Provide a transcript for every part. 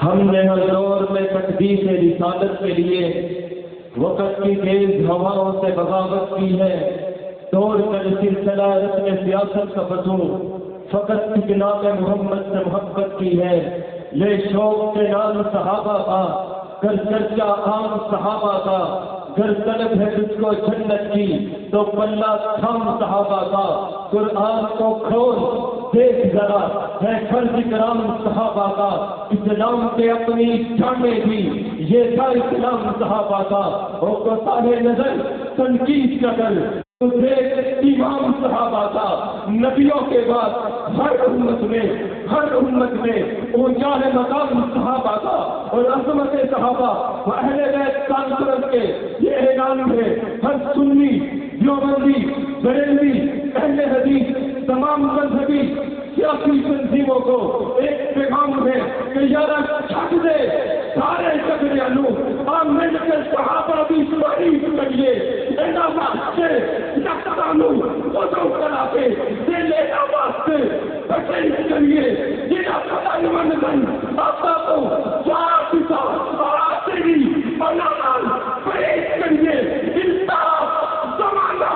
ہم نے ہر دور میں تقدیس رسالت کے لیے وقت کی تیز ہواؤں سے بغاوت کی ہے، توڑ کر سلسلہ رسم سیاست کا بدو فقط جناب محمد سے محبت کی ہے۔ لے شوق سے نام صحابہ کا، کر چرچا عام صحابہ کا، گر طلب ہے تجھ کو جنت کی تو پلہ تھام صحابہ کا۔ قرآن کو کھول دیکھ ذرا ہے فرض کرام صحابہ کا، اسلام کے اپنی جانیں بھی یہ تھا اسلام صحابہ کا۔ اور کو سارے نظر تنقید کا کر امام صحابہ کا، نبیوں کے بعد ہر امت میں اونچا ہے مقام صحابہ کا اور عظمت صحابہ و اہل بیت کانفرنس کے یہ اعلان ہے ہر سنی، دیوبندی، بریلوی، اہل حدیث، تمام مذہبی سیاسی تنظیموں کو ایک پیغام ہے کہ یار چھٹ دے سارے جگڑے لو اور مل کے صحابہ بھی شریف کریے اینا واسطے یکتانو وضو کرا کے دلے واسطے بچیں کریے جنا پتہ نمن آقا کو جواب دیتا اور آخری بنانا پریش کریے انصاف زمانہ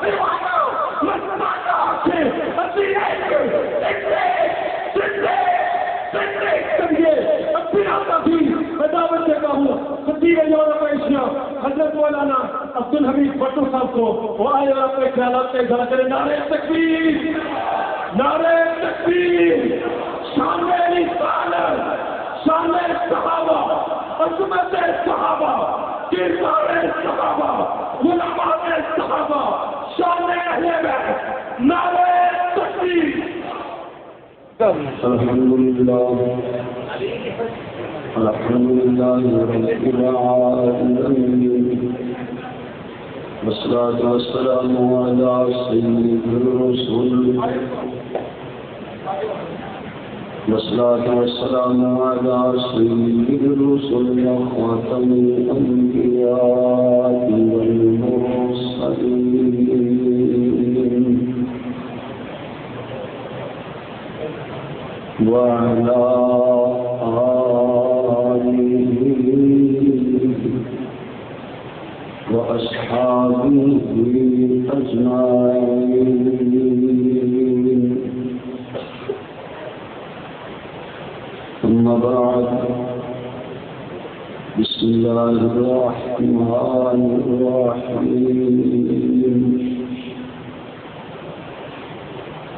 دیوانا مسمانہ سے اصیلے حضرت مولانا عبدالحمید بھٹو صاحب کو وہ آئے اور اپنے خیالات کا اظہار کریں۔ نعرہ تکبیر، نعرہ تکبیر، شان رسالت، شان صحابہ، عظمت صحابہ، کردار صحابہ، علماء صحابہ، شان اہل بیت، نعرہ تکبیر۔ الحمد لله رب العالمين، والصلاة والسلام على سيد الرسل، والصلاة والسلام على سيد الرسل وخاتم الأنبياء والمرسلين، وعلى وأصحابه أجمعين، ثم بعد، بسم الله الرحمن الرحيم۔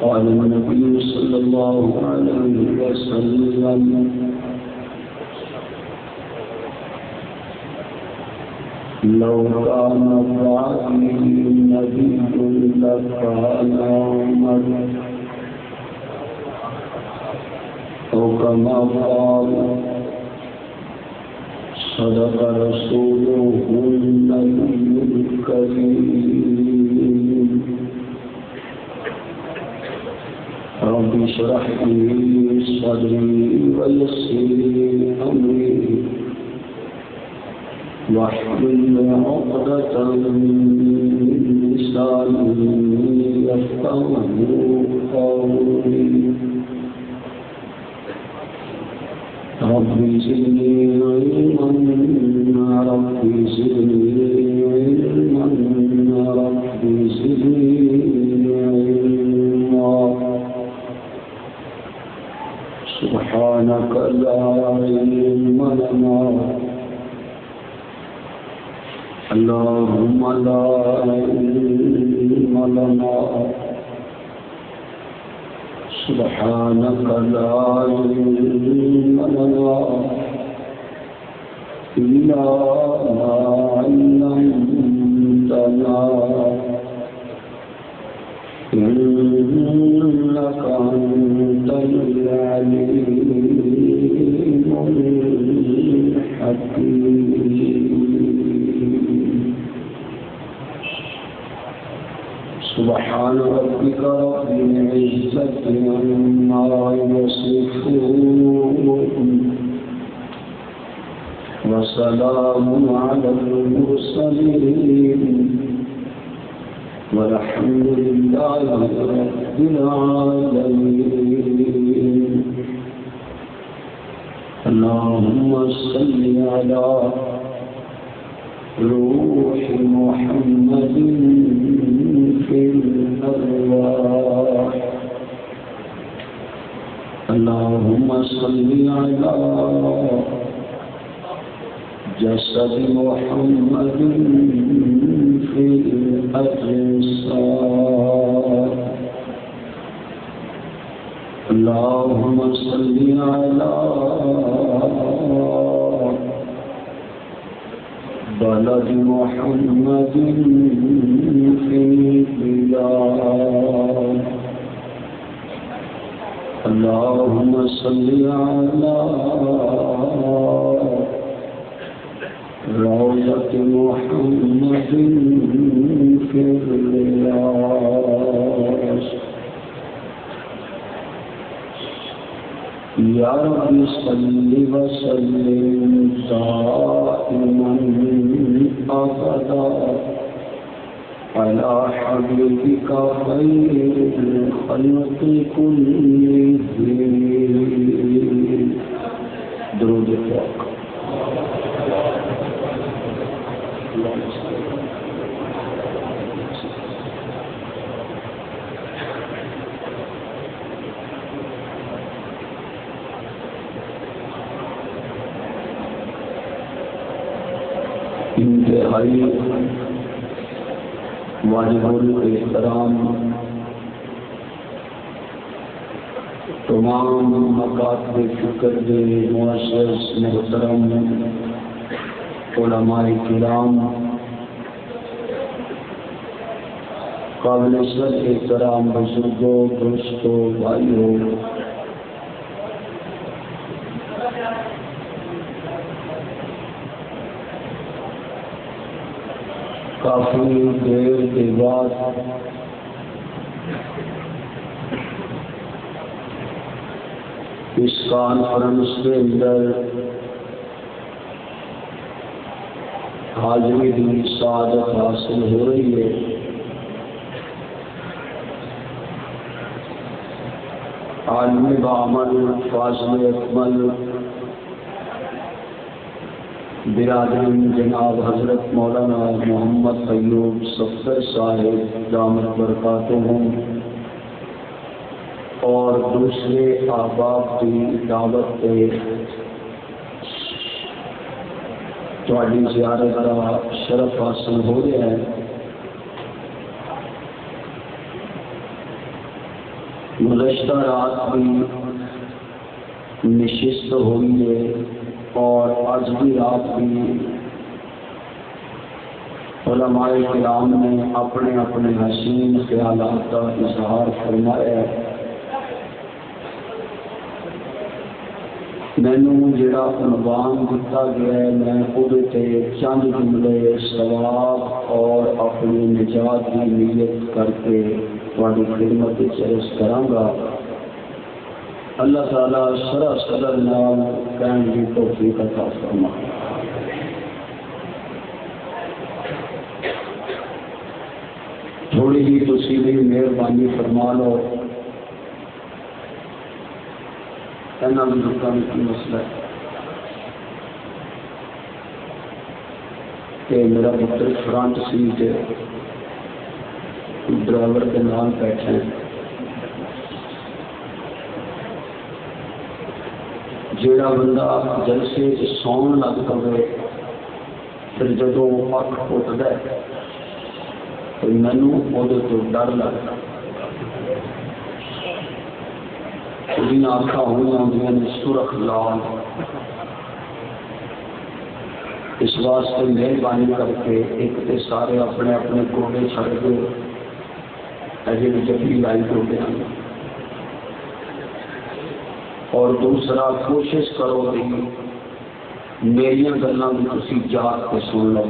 قال النبي صلى الله عليه وسلم: لو كان بعدي نبي لكان عمر، أو كما قال صدق رسوله النبي الكريم۔ رب اشرح لي صدري ويسر لي أمري واحلل عقدة من لساني يفقهوا قولي۔ رب زدني علما، رب زدني علما، رب زدني علما۔ سبحانك لا علم لنا، اللهم لا علم لنا، سبحانك لا علم لنا إلا ما علمتنا، إنك أنت العليم الحكيم۔ سبحان ربك رب العزة عما يصفون، وسلام على المرسلين، والحمد لله رب العالمين۔ اللهم صل على روح محمد في الأرواح اللهم صل على جسد محمد في الأجساد اللهم صل على بلد محمد في البلاد اللهم صل على روضة محمد في الرياض يا رب صل وسلم دائما أبدا على حبيبك خير الخلق كلهم درود پاک انتہائی واجب الاحترام تمام مکاتب فکر کے معزز محترم علماء کرام قابل عزت احترام بزرگوں دوستوں بھائیوں کافی دیر کے بعد اس کانفرنس کے اندر حاضری کی سعادت حاصل ہو رہی ہے عالم بعمل فاضل اکمل برادری جناب حضرت مولانا محمد ایوب صفدر صاحب دامت برکاتہم اور دوسرے احباب کی دعوت پہ تھوڑی زیارت کا شرف حاصل ہو گیا ہے گزشتہ رات بھی نشست ہوئی ہے اور آج بھی رات بھی علماء کرام نے اپنے اپنے حسین خیالات کا اظہار فرمایا ہے مینوں جڑا عنوان دیتا گیا ہے میں وہ چند جملے ثواب اور اپنی نجات کی نیت کر کے تھوڑی خدمت عرض کراں گا اللہ تعالیٰ شرح صدر نام کہنے کی توفیق عطا فرمائے تھوڑی ہی تسی بھی مہربانی فرما لو کہنا بزرگوں کی مسئلہ ہے کہ میرا پتر فرنٹ سیٹ ڈرائیور کے نام بیٹھے ہیں جیڑا بندہ جلسے سون لگ پے پھر جدو اکھ پھٹتا ہے تو مینوں وہ ڈر لگتا اکھاں ہوئی آدیاں نے سرخ لال اس واسطے مہربانی کر کے ایک تے سارے اپنے اپنے کوڑے چھڑ دو ایسے جبھی لائی کوڑے اور دوسرا کوشش کرو کہ میری گلاں بھی تسی جاگ کے سن لو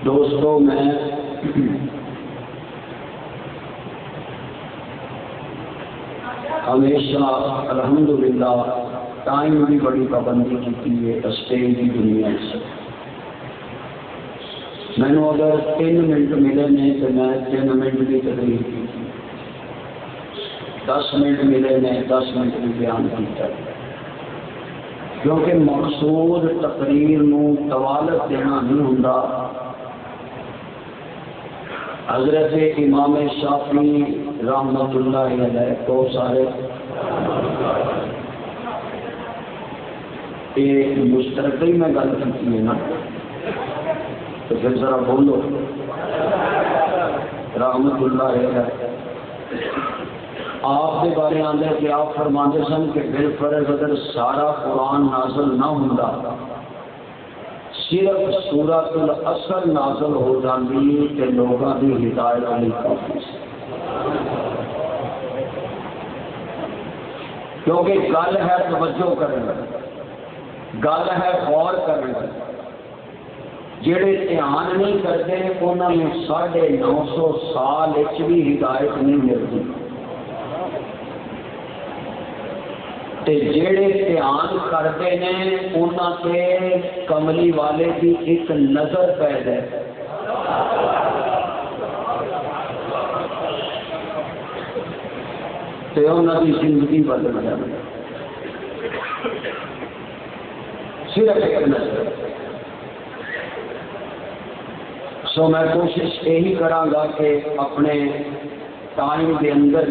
دوستو میں ہمیشہ الحمدللہ ٹائم بھی بڑی پابندی کی ہے اسٹیج کی دنیا سے میں نے اگر 3 منٹ ملے نہیں تو میں 3 منٹ کی تقریر کی 10 منٹ ملے نے 10 منٹ بھی بیان کیا، کیونکہ مقصود تقریر نو طوالت دینا نہیں ہوندا۔ حضرت امام شافعی رحمت اللہ علیہ کو سارے یہ مشترکہ میں گل کی ہے نا، تو پھر ذرا بولو رحمت اللہ علیہ۔ آپ کے بارے آدھے کہ آپ فرماتے سن کہ بالفرض اگر سارا قرآن نازل نہ ہوندا، صرف سورۃ العصر نازل ہو جاتی کہ لوگوں کی ہدایت علی کافی سی، کیونکہ گل ہے توجہ کرنا، گل ہے غور کرنا۔ جڑے دھیان نہیں کرتے انہوں نے 950 سال بھی ہدایت نہیں ملتی، تے جڑے دھیان کرتے ہیں انہوں سے کملی والے کی ایک نظر پیدا ہے۔ تے انہوں کی زندگی بدل جائے، صرف ایک نظر۔ سو میں کوشش یہی کراں کہ اپنے ٹائم کے اندر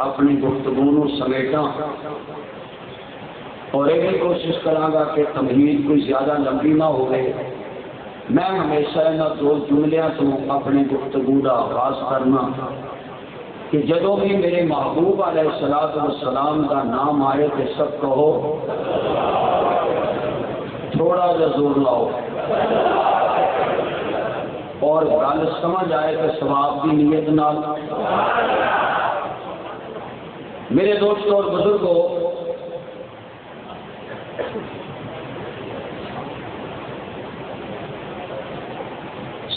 اپنی گفتگو سمیٹاں، اور یہ بھی کوشش کراں کہ تمہید کوئی زیادہ لمبی نہ ہوئے۔ میں ہمیشہ ان 2 جملیاں تو اپنی گفتگو کا آغاز کرنا کہ جدو بھی میرے محبوب علیہ الصلوۃ والسلام کا نام آئے تو سب کہو، تھوڑا جا زور لاؤ، اور گل سمجھ آئے تو ثواب کی نیت نال۔ میرے دوستوں اور بزرگوں،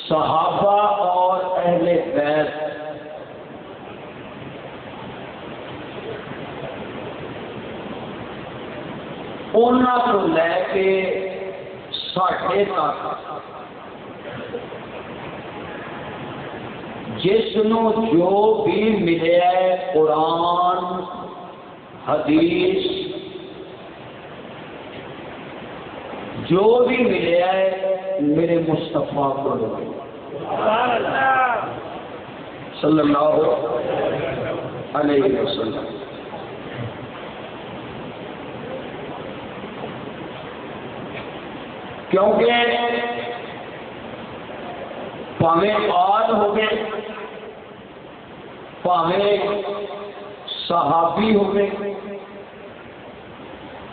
صحابہ اور اہل بیت انہاں کو لے کے ساڈے تک جس نو جو بھی ملے قرآن حدیث جو بھی ملے میرے مصطفیٰ کو صلی اللہ علیہ وسلم۔ کیونکہ پاویں آل ہو گئے، پاویں صحابی ہو گئے،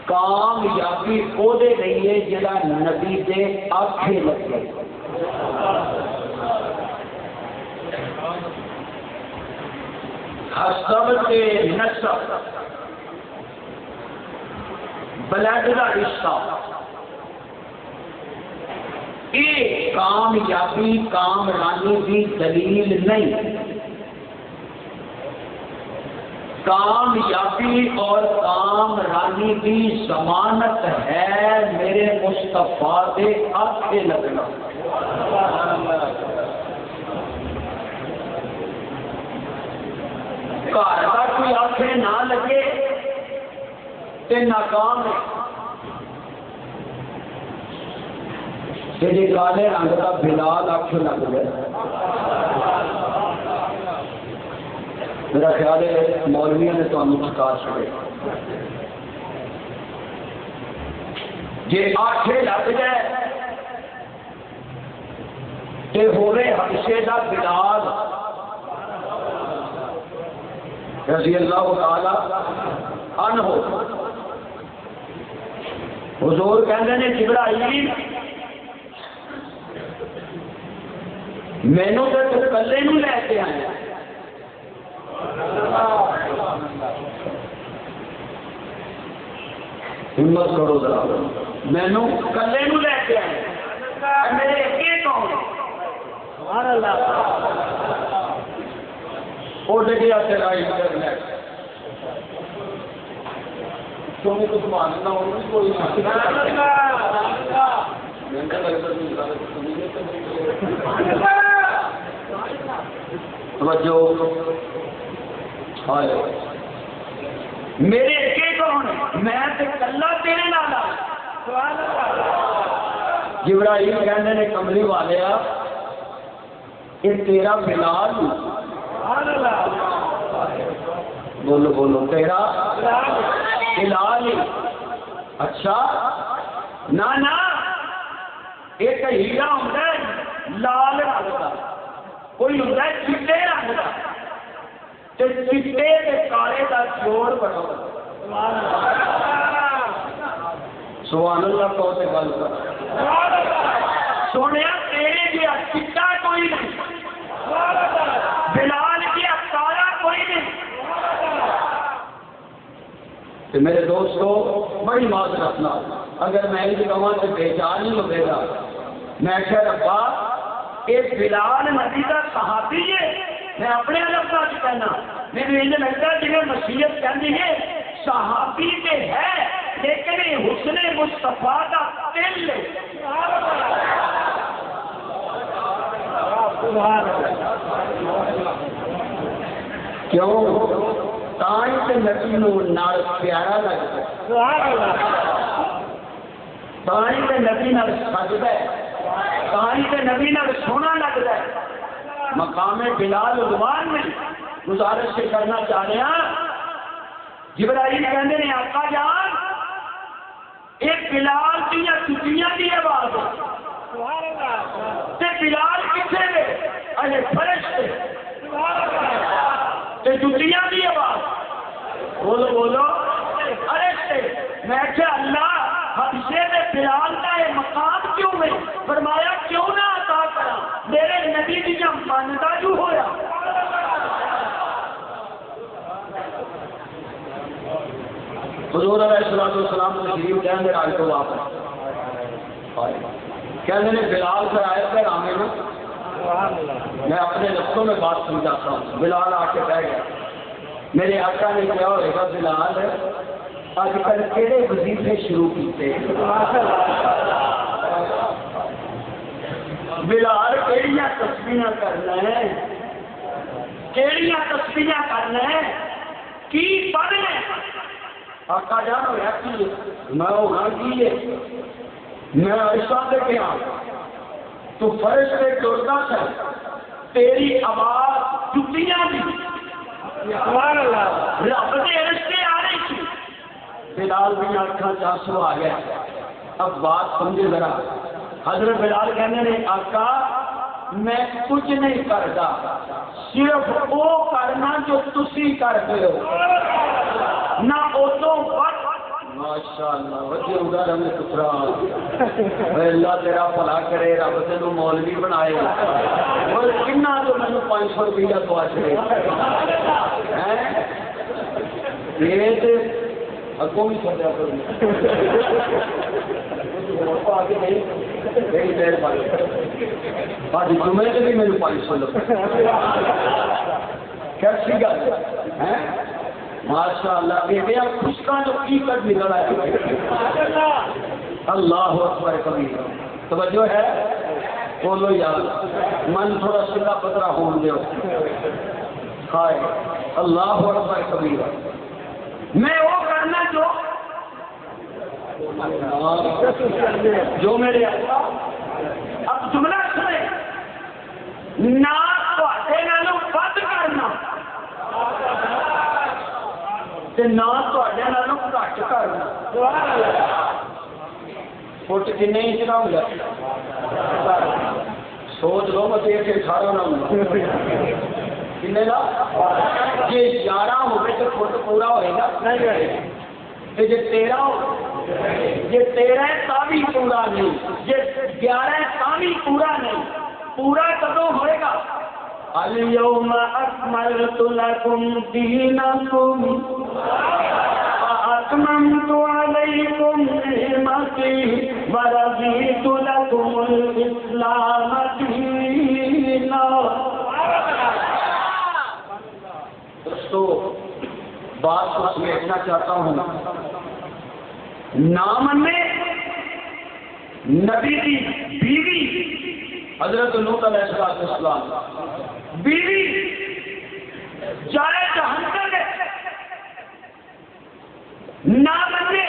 کامیابی وہ دے رہی ہے جڑا نبی دے آنکھیں لگے۔ حسب کے نسب بلڈ کا رشتہ، یہ کامیابی کامرانی کی دلیل نہیں۔ کامیابی اور کامرانی کی ضمانت ہے میرے مصطفیٰ کے آنکھیں لگنا۔ گھر کا کوئی آنکھیں نہ لگے تو ناکام ہے۔ جی کالے رنگ کا بلال آنکھ لگ گئے، میرا خیال ہے مولویوں نے تمہیں چکا چھڑے۔ جی آنکھیں لگ جائے تو ہوئے حبشے کا بلال رضی اللہ تعالی عنہ۔ حضور کہتے ہیں جبرائیل مینو تو کلے نو لے کے آئے، ہمت کرو ذرا، مینو کلے نو لے کے آئے، میرے اگے کون؟ اٹھ گیا تیرا انٹرنیٹ، تمہیں کچھ ماننا ہوگا کوئی توجہ میرے اگے کون ہے؟ میں تے کلا تیرے نال آ۔ جبرائیل کہندے نے کملی والیا یہ تیرا بلال، بولو بولو تیرا بلال۔ اچھا نہ ایک ہیرا ہوتا ہے لال رنگ کا، کوئی ہوتا ہے چٹے رنگ کا، چٹے کے کالے کا جوڑ بڑا۔ سبحان اللہ کو سے گل کر سونے تیرے گیا چٹا کوئی نہیں، بلال گیا کالا کوئی نہیں۔ تو میرے دوستو بڑی معذرت رکھنا، اگر میں یہ کہوں تو بیچار نہیں ہوگے گا۔ میں کہہ ربا یہ بلال نبی کا صحابی ہے، میں اپنے لفظ کہنا میرے یہ لگتا ہے جنہیں مسیحت کہتی ہے صحابی کے ہے لیکن یہ حسن مصطفیٰ کا دل ہے۔ کیوں؟ تائیں تے نبی نو نال پیارا لگتا ہے، تائیں تے نبی نال سجدا ہے، تائیں تے نبی نال سونا لگتا ہے۔ مقام بلال عدوان میں گزارش سے کرنا چاہ رہے ہیں، جبرائیل کہندے نے آقا جان ایک بلال دیا چٹیاں دی آواز تے بلال کتنے نے؟ اے فرشتے تے جتیاں دی آواز، بولو بولو فرشتے۔ میں کہا اللہ حبشے میں بلال کا یہ مقام کیوں ہے؟ فرمایا کیوں نہ عطا کرا، میرے نبی کی جب مانتا جو ہویا۔ حضور علیہ السلام تشریف لے میرے آج کو واپس کہنے نے بلال سے آئے پہ آمے نا، میں اپنے لفظوں میں بات سمجھاتا ہوں۔ بلال آ کے بیٹھ گیا، میرے آقا نے کیا ہوئے گا بلال آج کل کہڑے وظیفے شروع کیتے؟ بلال کیڑیاں تسبیحاں کرنا ہے، کیڑیاں تسبیحاں کرنا ہے، کی پڑھنا ہے؟ آقا جان ہویا کی میں ہونا کی ہے؟ میں ایسا دیکھے ہاں تو فرشتے ٹوٹتا تھا، تیری آواز جتیاں دی رب دے رشتے آ رہی تھی۔ بلال بھی آنکھاں چاسو آ گیا۔ اب بات سمجھے ذرا، حضرت بلال کہنے نے آقا میں کچھ نہیں کرتا، صرف وہ کرنا جو تسی کرتے ہو، نہ اتوں وقت۔ ماشاءاللہ وجہ ہوگا رب نے پترا، اللہ تیرا بھلا کرے، رب تینوں مولوی بنائے، اور کنا جو مجھے 500 روپیہ تو آچے یہ تو اگوں بھی سمجھا کروں آگے نہیں میری دیر بات آج جمعے سے بھی میرے 500 لگ کیسی گل ہے؟ ماشاء اللہ بیٹیا خشکا جو کی کر نکل آیا۔ اللہ اکبر کبیر، توجہ ہے؟ بولو یار من تھوڑا سلا پترا ہون دیو۔ ہائے اللہ اکبر کبیر، میں وہ کرنا جو میرے اب جملہ سنے، نہ تواڈے نالوں ود کرنا تے نہ تواڈے نالوں گھٹ کرنا۔ فٹ کنے انچ کا ہوگا؟ سوچ لو میں ایک 18 نہ ہوگا کنے کا؟ جی 11 ہوگی تو فٹ پورا ہوئے گا، جی 13 ہو، جی 13 تا بھی پورا نہیں، جی 11 تا بھی پورا نہیں، پورا کدوں ہوئے گا؟ اليوم اکملت لکم دینکم واتممت علیکم نعمتی ورضیت لکم الاسلام دینا۔ دوستو بات کو سمیٹنا چاہتا ہوں، نامنے نبی کی بیوی حضرت لوط علیہ السلام بیوی جائے جہنم میں نہ منے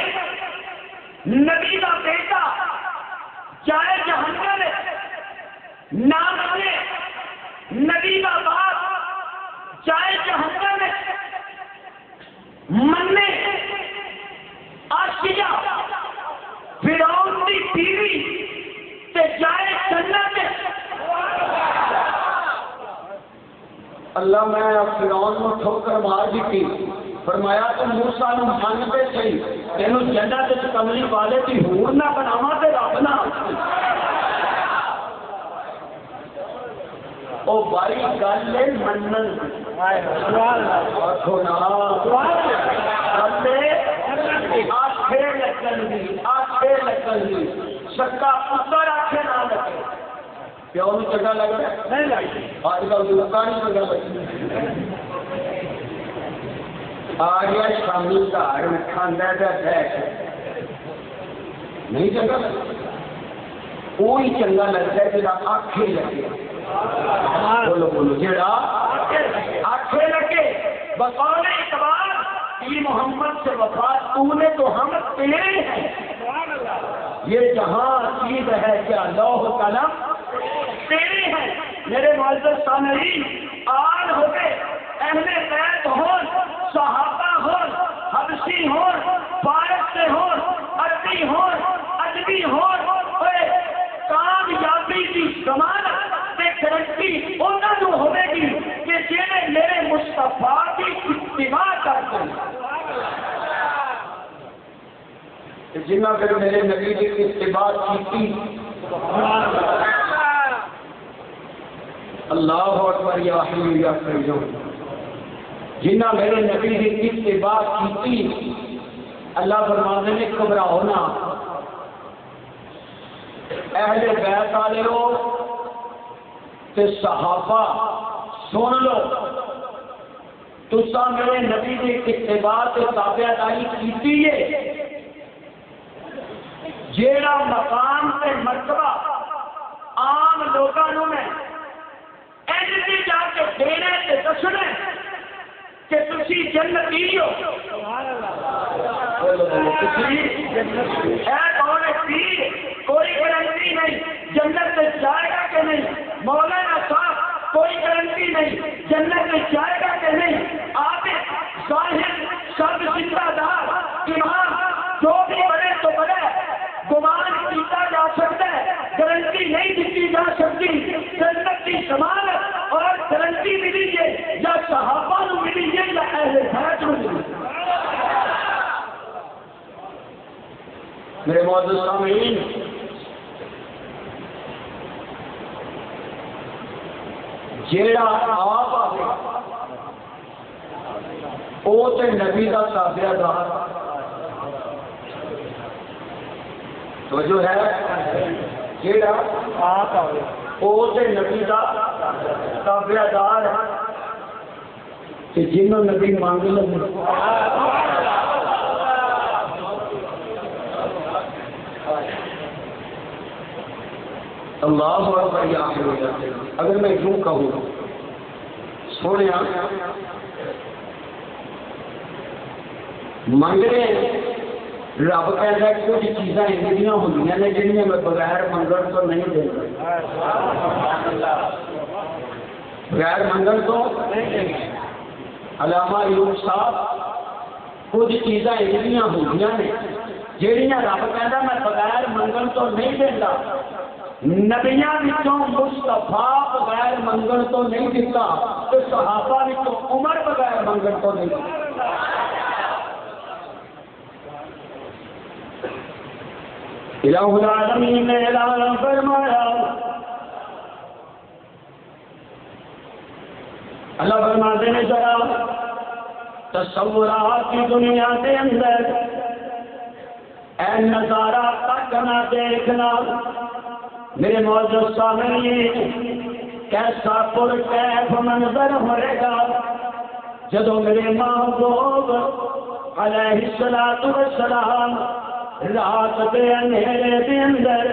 نبی کا بیٹا جائے جہنم میں، نہ منے نبی کا باپ جائے جہنم میں، منے آسیہ فرعون کی بیوی تے جائے جنت میں۔ اللہ میں فرعون کو ٹھوکر مار دیتی، فرمایا تم موسیٰ نو مانتے سی، تینوں جنت وچ کملی والے دی حور نہ بناواں تے رب نہ۔ او بھائی گل ہے منن، آکھو نا آکھے لگن دی، آکھے لگن دی، سکا پتر آکھے نہ لگے، پیو نو چنگا لگ رہا ہے نہیں لگتی، آج کل لوکاں نہیں چنگا لگتی۔ آ گیا شامی گھر کھانا پہ بیٹھ، نہیں چنگا لگتا، وہی چنگا لگتا ہے جہاں آنکھیں لگے۔ بولو بولو جہاں آنکھیں لگے۔ بقول اعتبار یہ محمد سے وفات تو نے تو ہم تیرے ہیں، یہ جہاں چیز ہے کیا لوح قلم تیرے ہیں۔ میرے معزز سامعین، آن ہو گئے اہل بیت ہون، صحابہ ہون، حبشی ہون، فارس سے ہون، عربی ہون، اجمی ہون، کامیابی کی ضمانت تے گارنٹی انہاں نوں ہوے گی کہ جڑے میرے مصطفیٰ کی اتباع کرتے ہیں، جنہاں پھر میرے نبی کی اتباع کی۔ اللہ اکبر یا حی یا قیوم، جنہاں میرے نبی کی اتباع کی، اللہ فرماتے ہیں گھبراؤ نہ، اہل بیت والے لوگ تے صحابہ سن لو، تساں میرے نبی کی اتباع تے تابعداری کیتی ہے، جیڑا مقام تے مرتبہ عام لوگاں نوں میں ایسے جا کے دینے تے دسنے کہ تسی جنتی ہو، کون ہے پیر، کوئی گارنٹی نہیں جنت میں جائے گا کہ نہیں، مولانا صاحب کوئی گارنٹی نہیں جنت میں جائے گا کہ نہیں، آپ ظاہر سب زندہ دار امام جو بھی بڑے تو بڑے گمان کیتا جا سکتا ہے، گارنٹی نہیں دیتی جا سکتی۔ جنت کی ضمانت اور گارنٹی ملی ہے یا صحابہ کو ملی ہے یا اہل بیت کو ملی ہے۔ میرے معزز سامعین، جیڑا آپ آئے وہ تے نبی کا تابعدار تو جو ہے، جیڑا آپ آئے وہ تے نبی کا تابعدار ہے کہ جنہوں نبی مانگ لگے۔ اللہ اکبر یا حی۔ اگر میں یوں کہوں سونے منگ رہے رب کہتا ہے کچھ چیزاں ایسا ہوندیاں نے جنہیں میں بغیر منگن تو نہیں دے گا، بغیر منگن تو علامہ ایوب صاحب کچھ چیزاں ایسا ہوندیاں نے جہاں رب کہتا میں بغیر منگن تو نہیں دیتا۔ نبیاں وچوں مصطفیٰ بغیر منگن تو نہیں دیتا، تو صحابہ وچوں عمر بغیر منگن تو نہیں دیتا۔ الہ العالمین نے اعلان فرمایا، اللہ فرماتے ہیں ذرا تصورات کی دنیا کے اندر اے نظارہ تک نہ دیکھنا، میرے معزز سامعین کیسا پرکیف منظر ہوئے گا جدو میرے محبوب علیہ السلام رات دے اندھیرے دے اندر،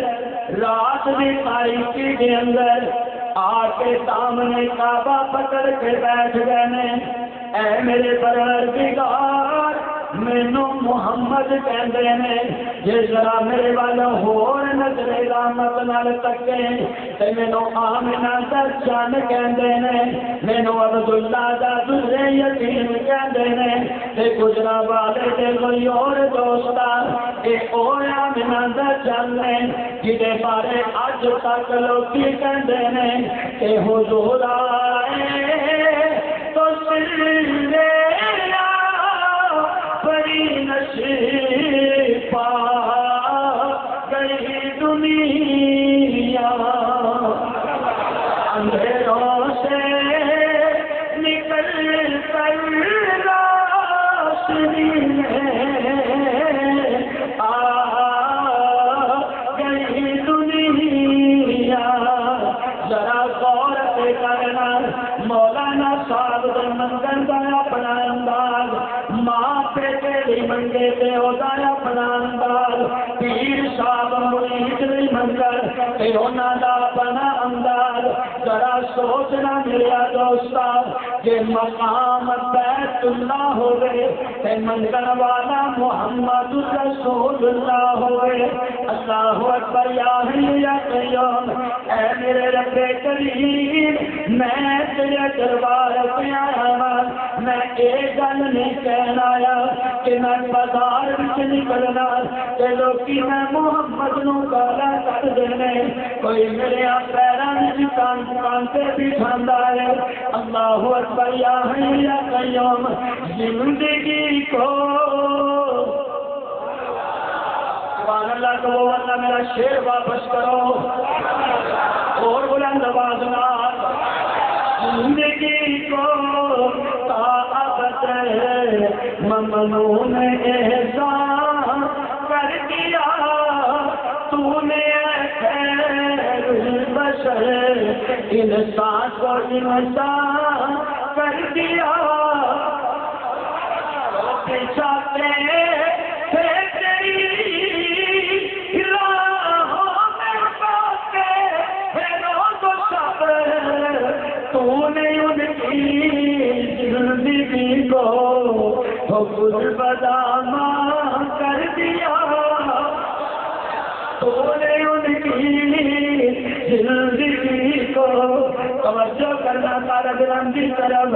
رات دی تاریکی دے اندر آ کے سامنے کعبہ پکڑ کے بیٹھ گئے نے۔ اے میرے پروردگار مینو محمد کہندے نے جے ذرا میرے وال ہور نظر رحمت نال تکے تے مینو آمنہ دا چن کہندے نے مینو عبداللہ دا ذرے یتیم کہندے نے تے گجرا والے تے کوئی اور دوستا اے او آمنہ دا چن نے جدے بارے اج تک لوکی کہندے نے کہ حضور آئے تو سلے بڑی نصیب پا گئی دنیا اندھیروں سے نکل کر روشنی میں آ گئی دنیا ذرا غور کرنا مولانا صاحب منگل کا اپنا انداز ماں پہ تیری منگے تے ہوتا اپنا انداز پیر صاحب مرید دی منگل تے ہونا دا اپنا انداز ذرا سوچنا میرا دوستا کہ مقام بیت اللہ ہوئے تے منگل والا محمد رسول اللہ ہوئے اللہ اکبر یا حی یا قیوم اے میرے رب کریم میں تیرے دربار پہ آیا ہوں میں ایک گل نہیں کہنا آیا کہ میں بازار وچ نکلنا تے لوکی میں محمد نو گالا کر دینے کوئی میرے پیراں وچ کان تے بٹھاندا ہے اللہ اکبر یا حی یا قیوم زندگی کو سبحان اللہ کو اللہ میرا شعر واپس کرو اور بلند آواز نال زندگی کو طاعت ممنون احسان کر دیا تو نے خیر البشر انسان کو انسان کر دیا چاہتے تھے تیری راہوں میں پاتے روز و شب تو نے ان کی زندگی کو حکم بدامہ کر دیا تو نے ان کی زندگی کو توجہ کرنا تارا گرام کی طرف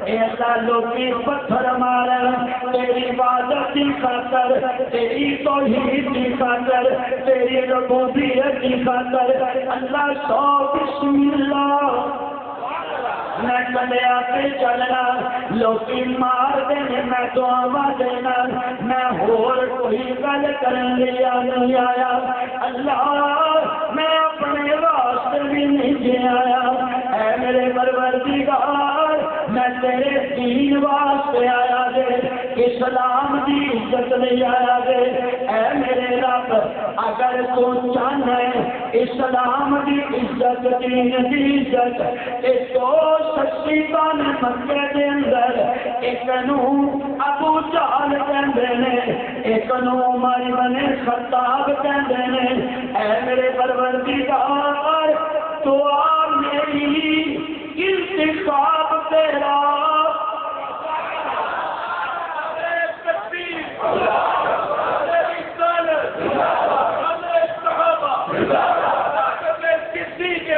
ایسا لوگی پتھر مارا تیری عبادت کی خاطر تیری توحید کی خاطر تیری ربوبیت کی خاطر اللہ سو بسم اللہ میں چلیا پہ چلنا لوکی مار دینے میں دعا دینا میں ہور کوئی گل کرن لیا نہیں آیا اللہ میں اپنے واسطے بھی نہیں جی آیا اے میرے پروردگار میں تیرے دین واسطے آیا دے اسلام دی عزت نہیں آیا دے اے میرے رب اگر تو چاہنا ہے اسلام دی عزت دین دی عزت اے تو سچی بان مکے دے اندر ایک نو ابو جہل کہندے نے ایک نو عمر بن خطاب کہندے نے اے میرے پروردگار تو میری انتخاب تیرا کسی کے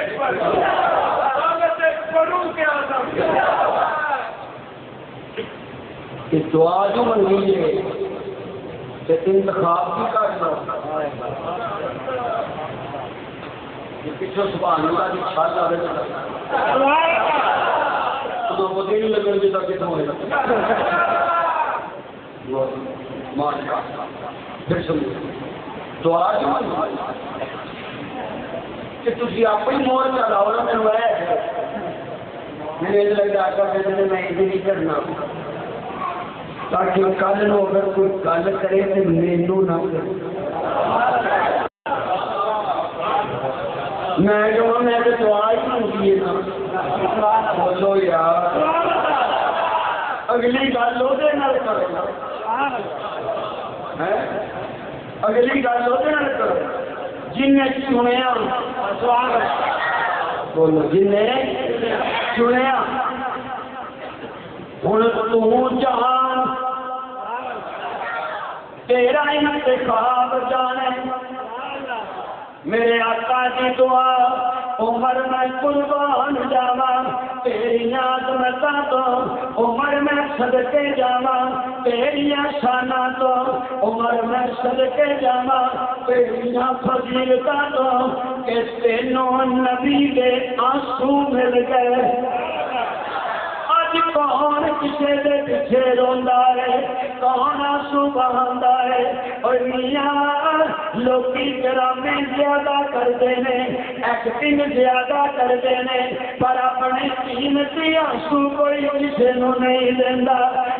کہ دعا جو منگی ہے کہ انتخاب بھی کرنا پیچھے سبحان اللہ کی چھال آ رہے تو وہ دن لگن جیتا کتنا ہوئے پھر سمجھو دعا جو منگی کہ تھی اپنی مور چلاؤ نا میرے ہے میرے لگتا آقا کہتے میں یہ نہیں کرنا تاکہ کل نو اگر کوئی گل کرے تو مینو نہ کرے میں جو میں تو دعا ہی منگی ہے نا بولو یار اگلی گل وہ کرو اگلی گل وہ کرو جن نے سنیا بولو جن نے سنیا ہوں تو جہان تیرا انتخاب جانے میرے آقا کی دعا عمر میں قربان جاوا تیری عظمتاں تو عمر میں صدقے جاوا تیری شاناں تو عمر میں صدقے جاوا تیری فضیلتاں تو کہ تینوں نبی دے آنسو مل گئے اج کون کسے دے پیچھے روندا ہے کون آنسو بہاندا ہے اور میاں لوکی ڈرامے زیادہ کرتے ہیں ایکٹنگ زیادہ کرتے ہیں پر اپنے قیمتی آنسو کوئی کسی نو نہیں دینا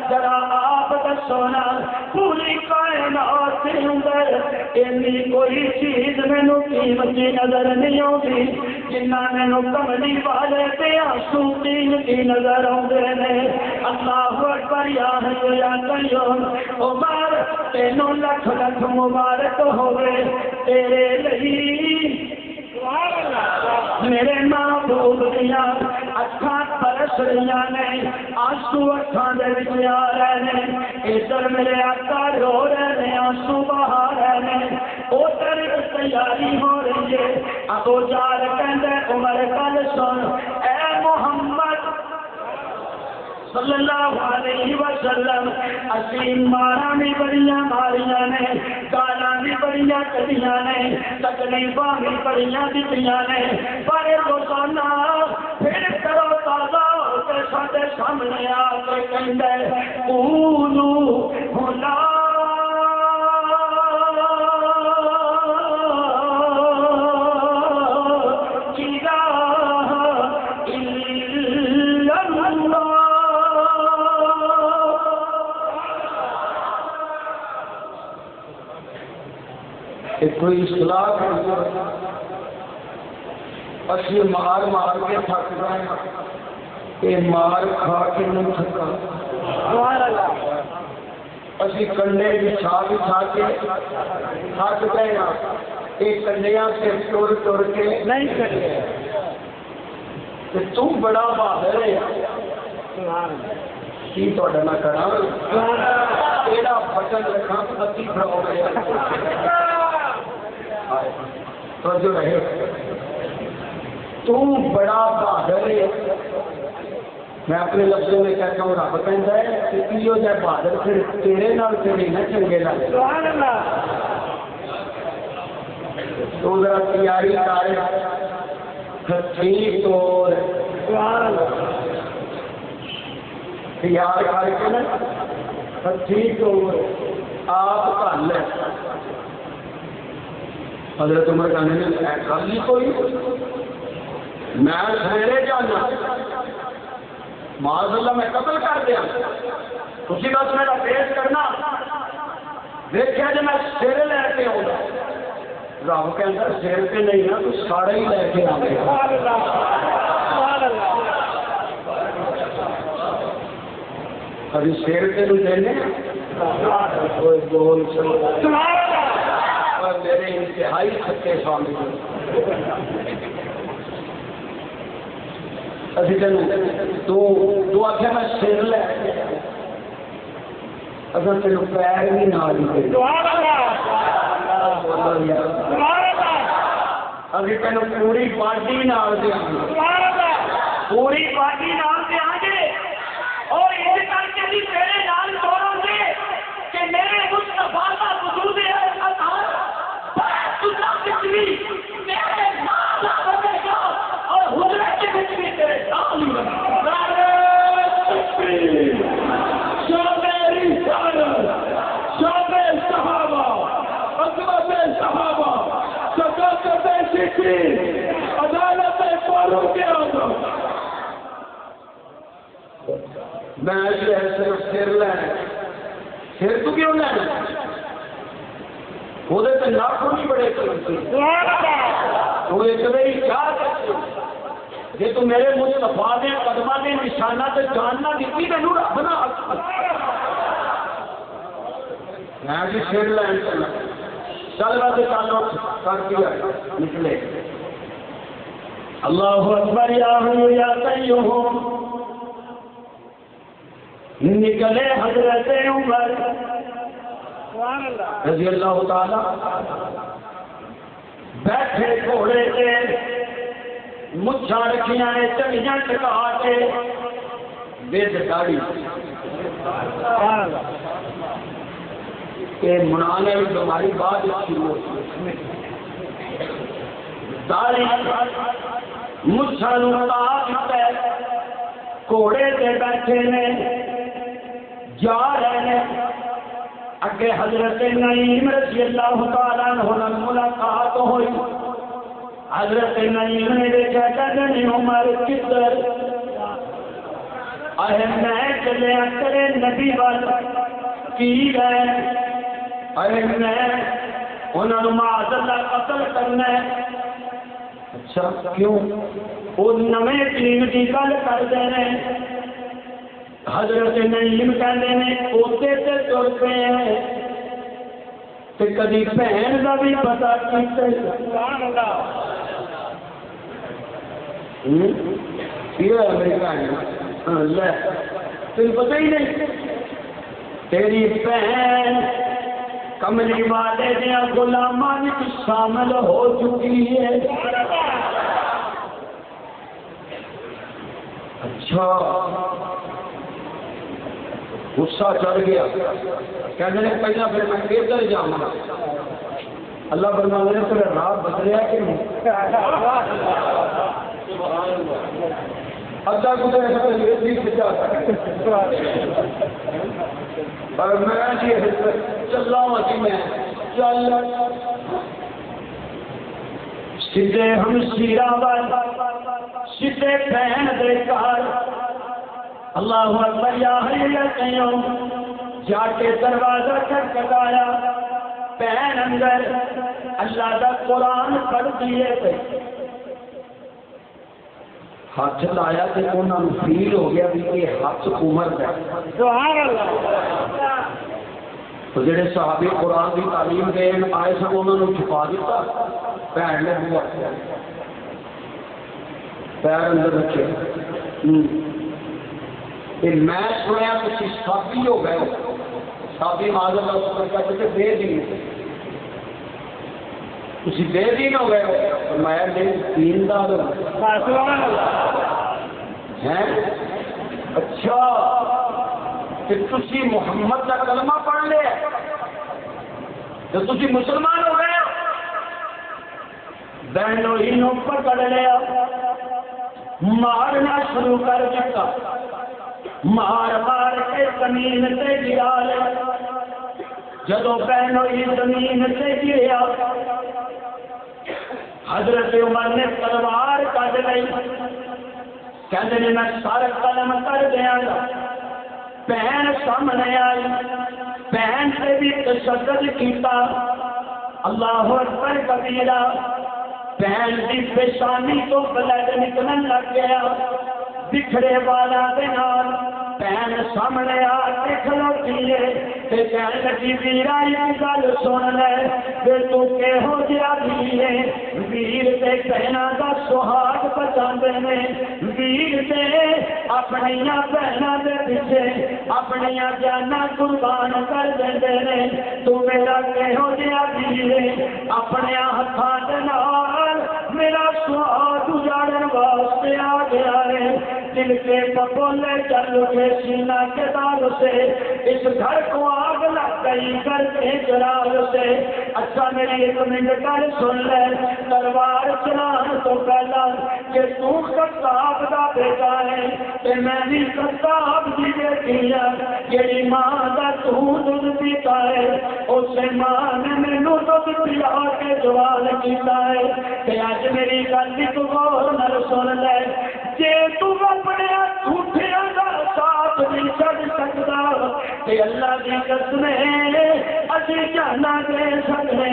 ذرا آپ دسونا پوری کائنات کے اندر اینی کوئی چیز مینوں قیمتی نظر نہیں آتی جنہ مینوں کملی والے تے آنسو قیمتی نظر آتے ہیں اللہ اکبر یا حی یا قیوم عمر تینوں لکھ لکھ مبارک ہوئے تیرے لئی میرے محبوب دیاں اکھاں برس رہیاں نے آنسو اکھاں دے وچ آ رہے نے ادھر میرے آقا رو رہے نے آنسو بہا رہے نے ادھر تیاری ہو رہی ہے ابو جہل کہندا عمر گل سن اے محمد صلی اللہ علیہ وسلم اسی مارا بھی بڑیاں ماریاں نے گالاں بھی بڑیاں کٹیاں نے تکلیفاں بھی بڑیاں دتیاں نے پر روزانہ پھر کرو تازہ ہو کے ساڈے سامنے آ کے کہندا قولو لا کوئی اصلاح اسی مار مار کے تھک گئے یہ مار کھا کے نہیں تھکا اسی کنڈے بچھا بچھا کے تھک گئے یہ کنڈیاں سے ٹر ٹر کے نہیں کرے تو بڑا بہادر ہے کی تھوڑا نہ کرا تیرا بٹن رکھا اتی کھڑا گیا توجہ رہے تو بڑا بہادر ہے میں اپنے لفظوں میں کہتا ہوں رب کہتا ہے کہ یہ جائے بہادر پھر تیرے نال تیرے نہ چنگے لگے تو ذرا تیاری کر ٹھیک اور تیار کر کے نا ٹھیک اور آپ کر لیں حضرت عمر کہنے نے کر لی کوئی میں سویرے جانا معاذ اللہ میں قتل کر دیا اسی بس میرا پیش کرنا دیکھا جی میں سر لے کے آؤں رب کے اندر سر پہ نہیں نا تو سارے ہی لے کے آؤں ابھی سر پہ نہیں دینے بول میرے انتہائی تھکے سامنے ابھی تو آخیا میں سر لے اگر تین پیر بھی نہ ابھی تین پوری باڈی نال دیا پوری باڈی نال دیا گے اور یہ کر کے بھی میرے نال توڑو گے کہ میرے مصطفیٰ کا وجود ہے میرے نام بنے گا اور حضرت کے بچ بھی تیرے نام صحابہ عظمت صحابہ صداقت صدیق عدالت فاروق اعظم میں صرف سر لینا سر تو کیوں لینا وہ ناخن ہی بڑے جی تو میرے مصطفیٰ نے قدمہ نے نشانہ سے جاننا دیتی میں رب نہ میں بھی سر لین چلا چل رہا تھا تعلق کر دیا نکلے اللہ اکبر یا حی یا قیوم نکلے حضرت عمر رضی اللہ تعالی بیٹھے گھوڑے سے مچھاں رکھیاں نے چڑیاں ٹکا کے بید داڑھی کہ منانے میں ہماری بات شروع ہوتی ہے داڑھی مچھاں نکا گھوڑے سے بیٹھے نے جا رہے ہیں اگے حضرت نعیم رضی اللہ تعالیٰ عنہ ملاقات ہوئی حضرت نعیم نے دیکھا کہ عمر کدھر اے میں چلے کرے نبی والا کی گئے اے میں انہوں نے معاذ اللہ قتل کرنا ہے اچھا کیوں وہ نویں دین کی گل کر دے رہے حضرت نعیم کہتے ہیں پوتے سے تر پے ہیں کہ کبھی بہن کا بھی پتا کیتے لے تجھے پتہ ہی نہیں تیری بہن کملی والے دیا غلاماں وچ شامل ہو چکی ہے اچھا غصہ چڑھ گیا کہنے نے پہلا پھر میں کدھر جاؤں اللہ فرمانے نے پھر راہ بدلیا کہ نہیں ادھا کچھ ایسا اور میں چل رہا ہوں میں چل سیدھے ہم شیرا سیدھے بہن دے گھر اللہ اکبر یا حی القیوم جا کے دروازہ کھٹکھٹایا بہن اندر اللہ دا قرآن پڑھ دیے تھے ہاتھ لایا تے انہاں نوں فیل ہو گیا بھی یہ ہاتھ عمر دا سبحان اللہ تو جڑے صحابی قرآن کی تعلیم دین آئے سن انہوں نے چھپا دیتا بہن نے ہوا پیر اندر رکھے میں سنیا تھی سابی ہو گئے سابی معاذ اللہ کہتے تھے بے دین تھی بے دین ہو گئے میں دیندار ہیں اچھا کہ تسی محمد کا کلمہ پڑھ لیا تو تسی مسلمان ہو گئے بہنوں ہی پکڑ لیا مارنا شروع کر دیتا مار مار کے زمین سے گرا لے جدو بہنوں ہی زمین سے گریا حضرت عمر نے تلوار کٹ لی کہتے ہیں میں سارا قلم کر دیا گا بہن سامنے آئی بہن سے بھی تشدد کیتا اللہ اکبر کبیرہ بہن کی پیشانی تو بلڈ نکلن لگ گیا بکھڑے والا دے نال بہن سامنے آ کے کھلوتی ہے تے کہن لگی ویرا یہ گل سن لے تے تو کہو جیا بھی ہے ویر تے بہنا دا سہاگ بچاندے نے ویر تے اپنیاں بہناں دے پیچھے اپنیاں جاناں قربان کر دیندے نے تو میرا کہو جیا بھی ہے اپنے ہتھاں دے نال میرا سہاگ اجاڑن واسطے آ گیا ہے دل کے پپولے چل کے سینہ کے دار سے اس گھر کو آگ لگ گئی گھر کے چراغ سے اچھا میری ایک منٹ کر سن لے تلوار چلان تو پہلا کہ تو خطاب دا بیٹا ہے کہ میں بھی خطاب دی بیٹی ہوں جیڑی ماں دا تو دودھ پیتا ہے اسے ماں نے مینوں دودھ پلا کے جوان کیتا ہے کہ اج میری گل بھی تو غور نال سن لے جے تو اپنے جھوٹیاں دا ساتھ نہیں چھڈ سکدا تے اللہ دی قسم اسی جانا دے سکنے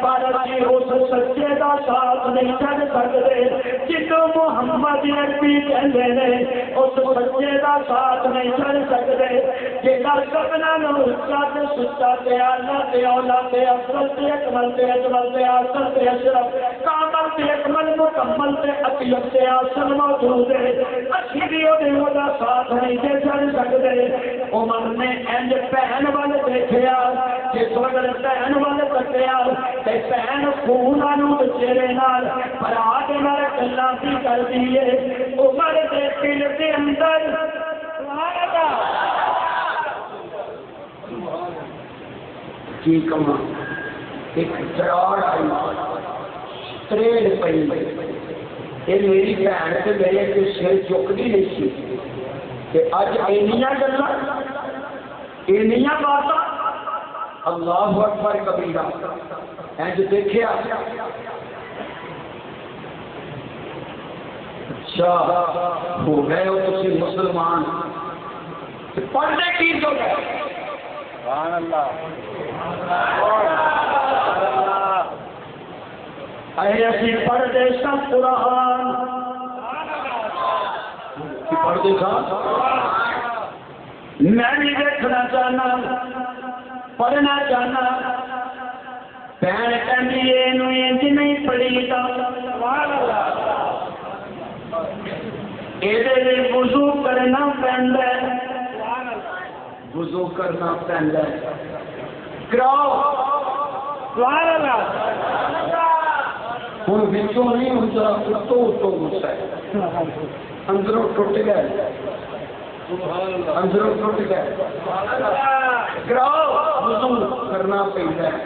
پر اسی اس سچے دا ساتھ نہیں چھڈ سکدے جنوں محمد عربی کہندے نے اس سچے دا ساتھ نہیں چھڈ سکدے جیڑا سبنا نو اچا تے سچا تے اعلی تے اولا تے افضل تے اکمل تے اجمل تے احسن تے اشرف کامل تے اکمل مکمل تے اطیب تے احسن موجود ہے اسی بھی او دا ساتھ نہیں دے سکدے عمر نے انج بہن وال دیکھیا جس وقت بہن وال تکیا تے بہن خون نو چہرے نال بھرا دے نال گلاں کی کردی ہے عمر دے دل دے اندر کی کما ایک دراڑ آئی تریڑ پئی یہ میری بہن سے میرے کے سر چکتی نہیں سی کہ اج اینیاں گلاں اینیاں باتاں اللہ اکبر کبیرہ انج دیکھیا اچھا ہو گئے ہو تسی مسلمان پڑھنے کی جو گئے سبحان اللہ اے اسی پڑھتے سب قرآن پڑھتے سا میں بھی دیکھنا چاہنا پڑھنا چاہنا بہن کہنی انج نہیں پڑھی تا یہ وضو کرنا پہنتا ہے وضو کرنا پہنتا ہے کراؤ ہوں بچوں نہیں ہوں ذرا اتو اتو غصہ ہے اندروں ٹوٹ گئے اندروں ٹوٹ گئے کراؤ وضو کرنا پہنتا ہے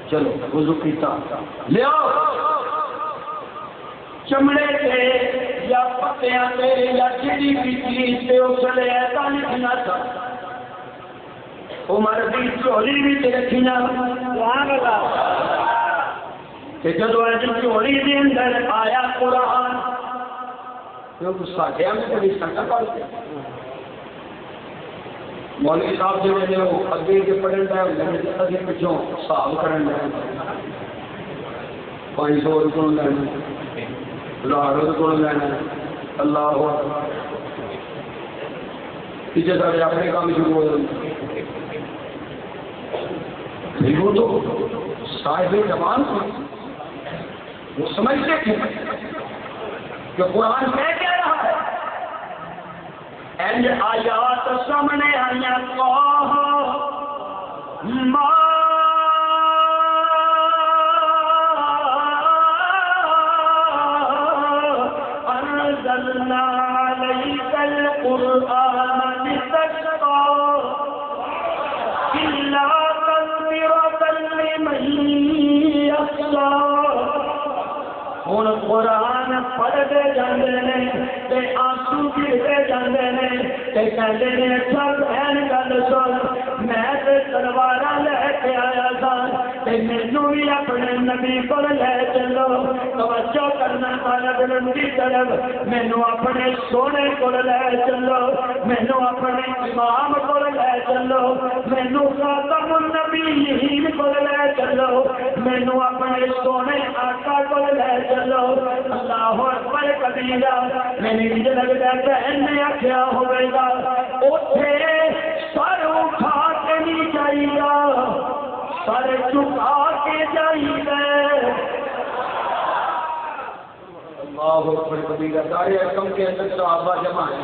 چلو وضو کیتا لیا چمڑے سے یا پتیاں سے یا جڑی بھی چیز سے اسلے ایسا لکھنا تھا عمر دی چولی بھی رکھنا کہ جدو چولی کے اندر آیا قرآن ساڈے ہم کبھی سنگا پڑھتے مولوی صاحب جو ہے وہ اگے کے پڑھن کا ابھی پچھوں حساب کرن کا 500 روپے لینا 1000 روپے لینا اللہ پیچھے سارے اپنے کام شروع ہو جاتے وہ تو صاحب زبان تھے وہ سمجھتے تھے کہ قرآن کہہ کیا رہا ہے اینج آیات سامنے آیا ما انزلنا علیک القرآن لتشقى الا تذکرة لمن یخشى ہوں قرآن پڑھتے جاندے نے تے آنسو گرتے جاندے نے تے کہندے نے اچھا بہن گل سن میں تے تلواراں لے کے آیا تھا تے مینوں بھی اپنے نبی کول لے چلو توجہ کرنا طالب علم دی طرف مینوں اپنے سونے کول لے چلو مینوں اپنے امام کول لے چلو مینوں خاتم النبیین کول لے چلو مینوں اپنے سونے آقا کول لے چلو اللہ اکبر کبیرہ میں نے مجھے لگتا ہے بہن نے آخیا ہوگا اتنے سر اٹھا کے نہیں چاہیے سر چکا کے چاہیے اللہ اکبر کبیرہ دار ارقم کے اندر صحابہ جمع ہیں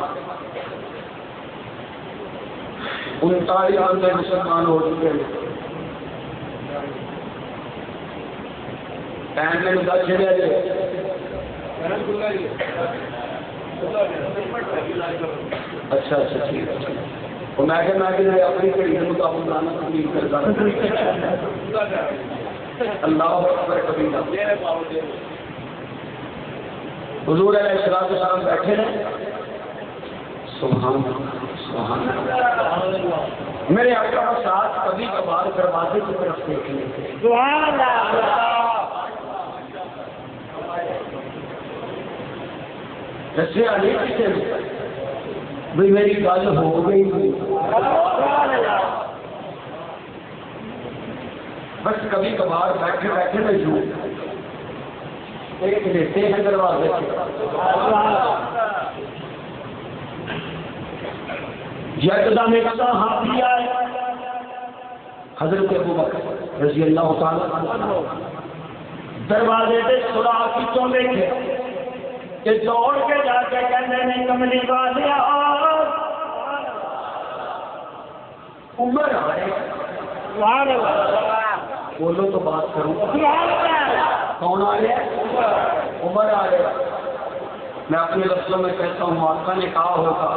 39 بندے مسلمان ہو چکے ہیں ٹائم میں نکال چھڑیا جائے اچھا اچھا ٹھیک ہے اور میں کہ اپنی گھڑی کے مطابق لانا تبدیل کرتا اللہ اکبر کبیرہ حضور علیہ السلام بیٹھے ہیں سبحان سبحان میرے آقا ساتھ کبھی کبھار دروازے کی طرف دیکھنے سبحان اللہ دسیا نہیں کسی بھائی میری گل ہو گئی بس کبھی کبھار بیٹھے بیٹھے میں جو ایک لیتے ہیں دروازے یکدم ایک صحابی آئے حضرت ابوبکر رضی اللہ تعالیٰ عنہ دروازے سے سوراخ کیوں دیکھے کہ دوڑ کے جا کے کہنے نہیں کملی والے عمر آئے بولو تو بات کروں کون آ رہے عمر آ رہے میں اپنے لفظوں میں کہتا ہوں آقا نے کہا ہوگا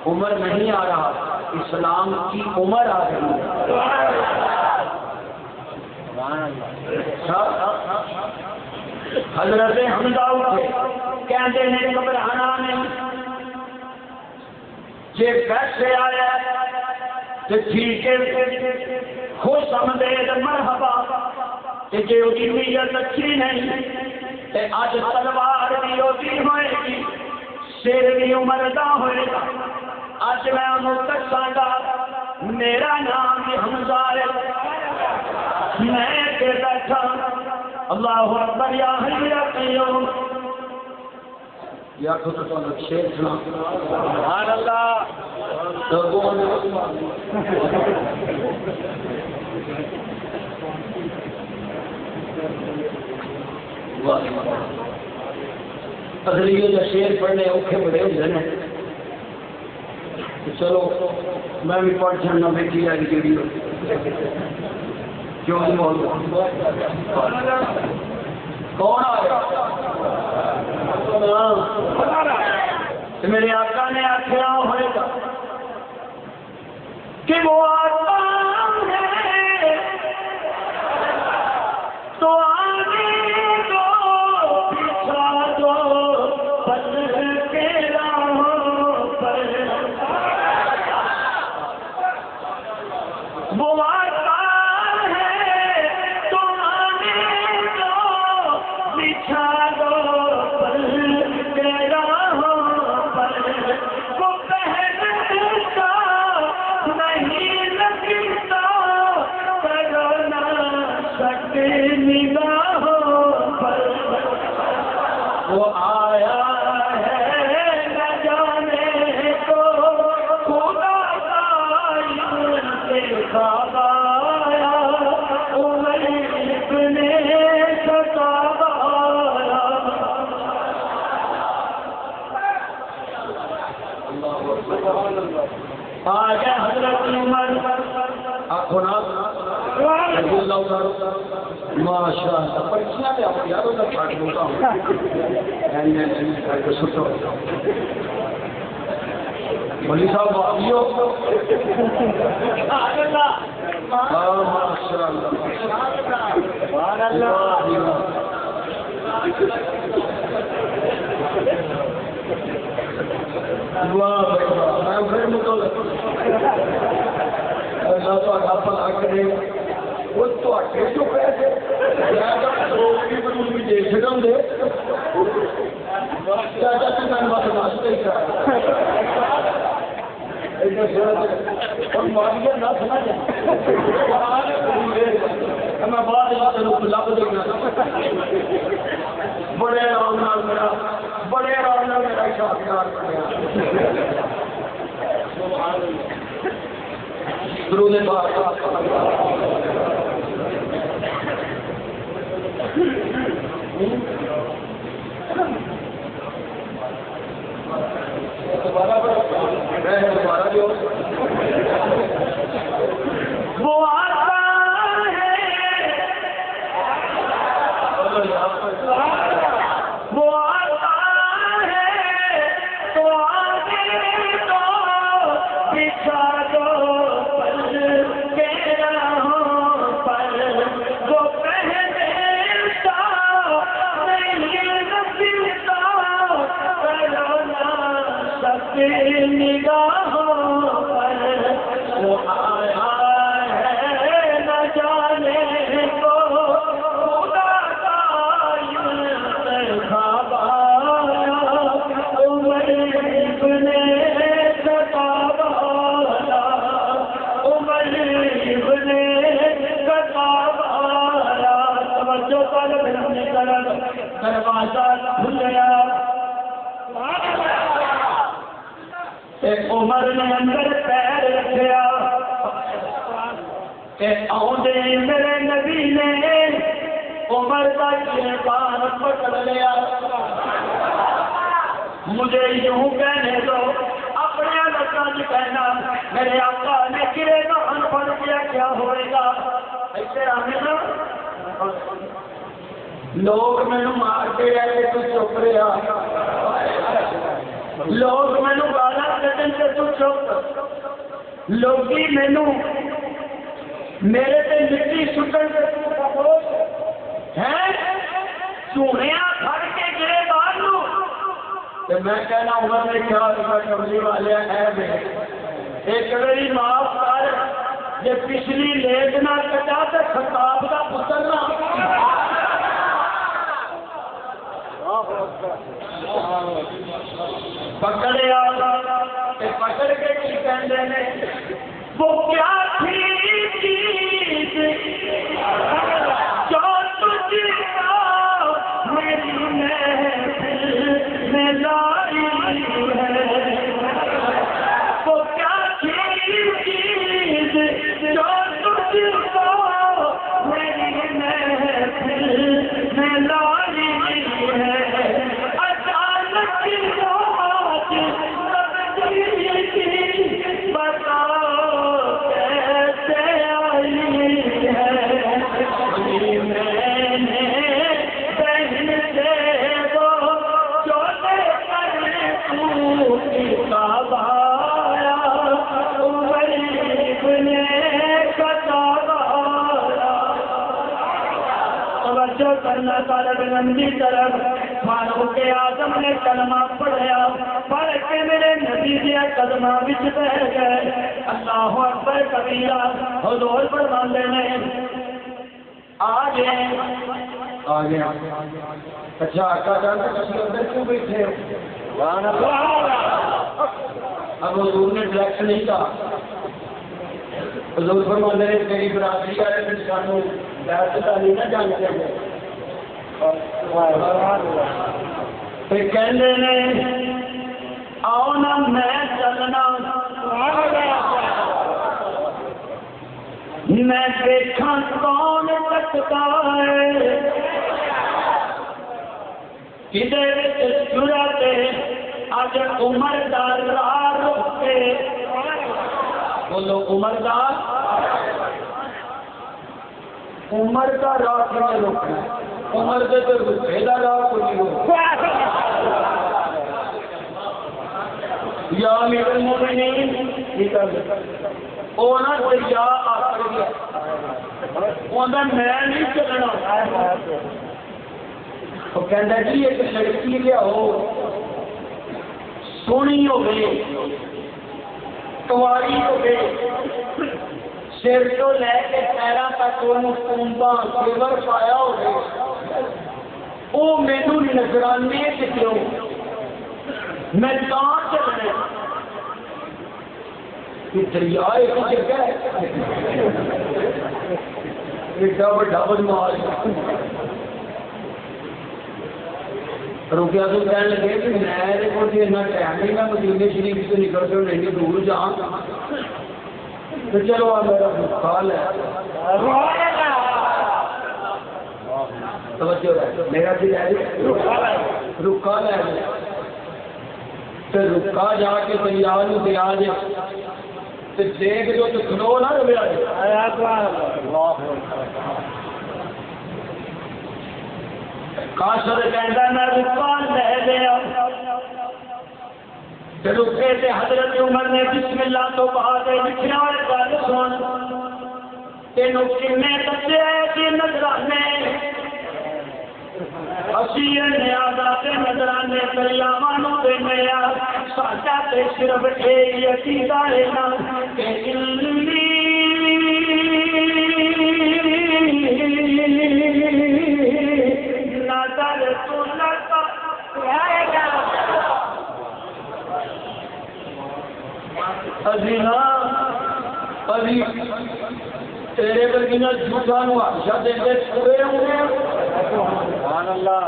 عمر نہیں آ رہا اسلام کی عمر آ رہی ہے حضرت حمزہ اٹھے کہتے ہیں گھبرانا نہیں یہ کیسے آیا کہ ٹھیک ہے خوش آمدید مرحبا کہ جو نیت اچھی نہیں تے اج تلوار بھی ہوتی ہوئے گی شیر بھی عمر دا ہوئے گا اج میں انہوں دساں گا میرا نام بھی حمزہ ہے میں کے بیٹھا اللہ اکبر یا حی یا قیوم یا خود تو شیر سنا سبحان اللہ تقریر کا شیر پڑھنے اوکھے بڑے ہوتے ہیں چلو میں بھی پڑھ چڑھنا بیٹھی آئی جی کیوں نہیں کون آ میرے آقا نے آخیا ہوئے گا کہ وہ آتا ہے تو آگے دو پیچھا دو بدل کے راہوں پر وہ آتا ہے تو آگے دو پیچھا دو بدل کے راہوں پر وہ پہنتا نہیں لگتا کرونا سکتے نگاہوں پر وہ آیا ہے نہ جانے کو خدا کا سے خواب آیا عمر ابن خطاب آیا آگے حضرت عمر آنکھوں نا رضی اللہ عنہ ماشاء اللہ پریچیاں پہ آپ یادوں کا پھاٹ ہوتا ہوں کر کے سٹو ملی صاحب آئیو ماشاء اللہ میں پھر مطلب اللہ تو آپ آ کے وہ تو آٹے جو پیسے بھی دے سکوں گے چاچا تو میں بات واسطے ہی نہ سنا میں بعد لب دینا بڑے آرام نال میرا بڑے آرام نال میرا شاہکار درود پاک دوبارہ جو وہ آتا ہے وہ آتا ہے تو آگے تو پیچھا دو پل کے راہوں پر وہ پہنتا نہیں لگتا کرونا سب نگاہوں پر وہ آیا ہے نہ جانے کو خدا کا انتخاب آیا عمر ابن خطاب آیا عمر ابن خطاب آیا توجہ طالب علم نے دروازہ کھل گیا تے عمر نے اندر پیر رکھیا تے آؤندے میرے نبی نے عمر کا گریبان پکڑ لیا. مجھے یوں کہنے دو اپنے لفظ کہنا میرے آقا نے گریبان پکڑ لیا کیا ہوئے گا؟ ایسے آنے نا لوگ مینو مار کے رہے تو چپ رہا, لوگ مینو گالا کٹن سے تو چپ, لوگ مینو میرے تے مٹی سٹن سے چونیا کھڑ کے گرے بار میں کہنا عمر نے کیا کملی والے ہے ایک بڑی معاف کر جی پچھلی لیٹ نہ کٹا تو خطاب کا پتر نہ پکڑیا پکڑ کے کی کہتے ہیں وہ کیا تھی چیز جو تجھ میری محفل میں لائی ہے, وہ کیا تھی چیز جو تجھ میری محفل میں لائی ہے. کرنا طالب علم کی طرف فاروق اعظم نے کلمہ پڑھیا پڑھ کے میرے نبی دیا قدمہ وچ بیٹھ گئے. اللہ اکبر کبیرہ حضور فرماندے نے آگے اچھا آقا جان تسی اندر کیوں بیٹھے ہو؟ اب حضور نے ڈائریکٹ نہیں کہا, حضور فرماندے نے تیری برادری والے انسانوں بیعت نہیں نہ جانتے ہیں کہندے نے آؤ نا میں چلنا میں دیکھا کون تکتا ہے کدھر جرات اج عمر دا راہ روکے بولو عمر کا راہ کیوں روکنا عمر کے تو روپے کا راہ کو نہیں روکنا یا امیر المومنین وہ نہ کوئی یا آخر گیا وہ میں نہیں چلنا وہ کہتا جی ایک لڑکی لیا ہو سونی ہو گئی کواری ہو گئی سر تو لے کے پیروں تک فیور پایا ہو وہ مینو نظرانے کیوں میں چلنا دریا ایک جگہ ایڈا بڑا بدماش روکیا تو کہنے لگے کہ میرے کو ٹائم نہیں میں مدینے شریف سے نکل کے نہیں دور جاؤں تو چلو میرا خیال ہے میرا دل ہے رکا لے پھر رکا جا کے دریا دیا جائے دیکھ جو تو کھلو نہ رویا کاشر کہندا میں رکا لے لیا رکے تے حضرت عمر نے بسم اللہ تو بعد لکھنا والے گل سن تینوں کنے بچے کہ نظرانے اسی نیازا تے نظرانے دریاواں دینے آ ساڈا تے صرف یہ عقیدہ ہے نا کہ علمی نظر تو لگا ابھی تیرے ورگی نہ جھوٹا نو ہمیشہ دیتے چھوڑے ہوں گے سبحان اللہ